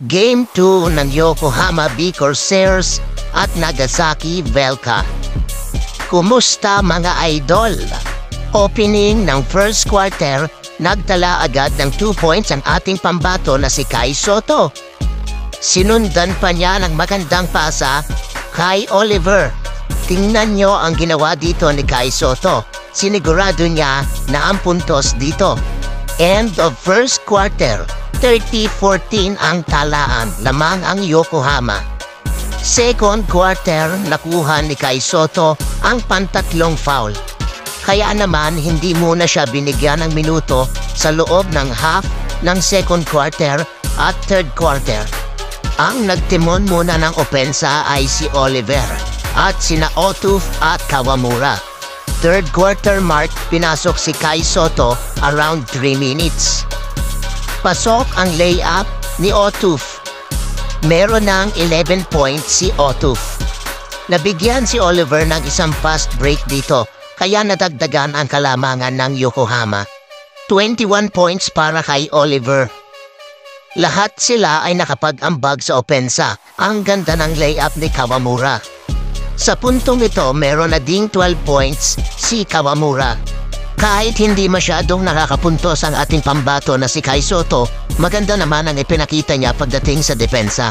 Game 2 ng Yokohama B Corsairs at Nagasaki Velka. Kumusta mga idol? Opening ng first quarter, nagtala agad ng 2 points ang ating pambato na si Kai Sotto. Sinundan pa niya ng magandang pasa kay Oliver. Tingnan nyo ang ginawa dito ni Kai Sotto. Sinigurado niya na ang puntos dito. End of first quarter, 30-14 ang talaan, lamang ang Yokohama. Second quarter, nakuha ni Kai Sotto ang pantatlong foul. Kaya naman hindi muna siya binigyan ng minuto sa loob ng half ng second quarter at third quarter. Ang nagtimon muna ng opensa ay si Oliver at sina Otuf at Kawamura. Third quarter mark, pinasok si Kai Sotto around 3 minutes. Pasok ang layup ni Otuf. Meron ng 11 points si Otuf. Nabigyan si Oliver ng isang fast break dito, kaya nadagdagan ang kalamangan ng Yokohama. 21 points para kay Oliver. Lahat sila ay nakapag-ambag sa opensa. Ang ganda ng layup ni Kawamura. Sa puntong ito, meron na ding 12 points si Kawamura. Kahit hindi masyadong nakakapuntos ang ating pambato na si Kai Sotto, maganda naman ang ipinakita niya pagdating sa depensa.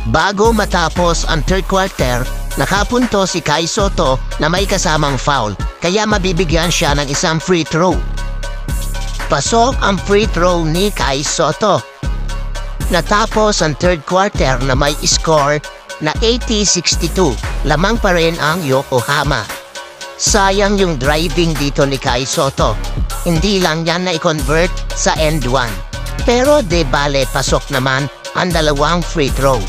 Bago matapos ang third quarter, nakapunto si Kai Sotto na may kasamang foul, kaya mabibigyan siya ng isang free throw. Pasok ang free throw ni Kai Sotto. Natapos ang third quarter na may score na 80-62, lamang pa rin ang Yokohama. Sayang yung driving dito ni Kai Sotto. Hindi lang yan na i-convert sa end 1. Pero de bale, pasok naman ang dalawang free throw.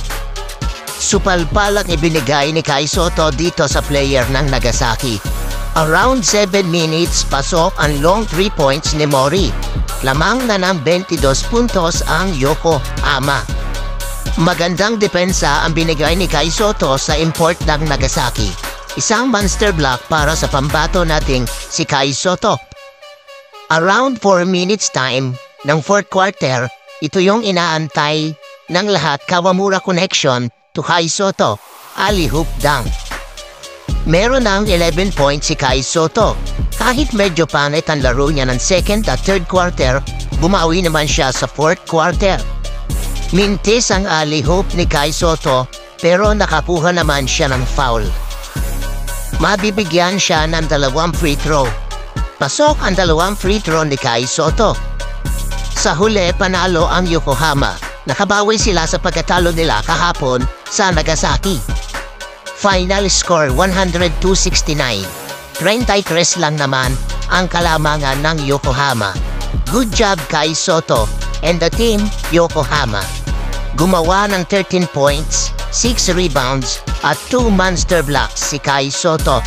Supalpal ang ibinigay ni Kai Sotto dito sa player ng Nagasaki. Around 7 minutes, pasok ang long 3 points ni Mori. Lamang na ng 22 puntos ang Yokohama. Magandang depensa ang binigay ni Kai Sotto sa import ng Nagasaki. Isang monster block para sa pambato nating si Kai Sotto. Around 4 minutes time ng fourth quarter, ito yung inaantay ng lahat, Kawamura connection to Kai Sotto, alley-oop dunk. Meron ng 11 points si Kai Sotto. Kahit medyo pangit ang laro niya ng second at third quarter, bumawi naman siya sa fourth quarter. Mintis ang alley-oop ni Kai Sotto, pero nakakuha naman siya ng foul. Mabibigyan siya ng 2 free throw. Pasok ang 2 free throw ni Kai Sotto. Sa huli, panalo ang Yokohama. Nakabawi sila sa pagkatalo nila kahapon sa Nagasaki. Final score 102-69. 33 lang naman ang kalamangan ng Yokohama. Good job Kai Sotto and the team Yokohama. Gumawa ng 13 points, 6 rebounds at 2 monster blocks si Kai Sotto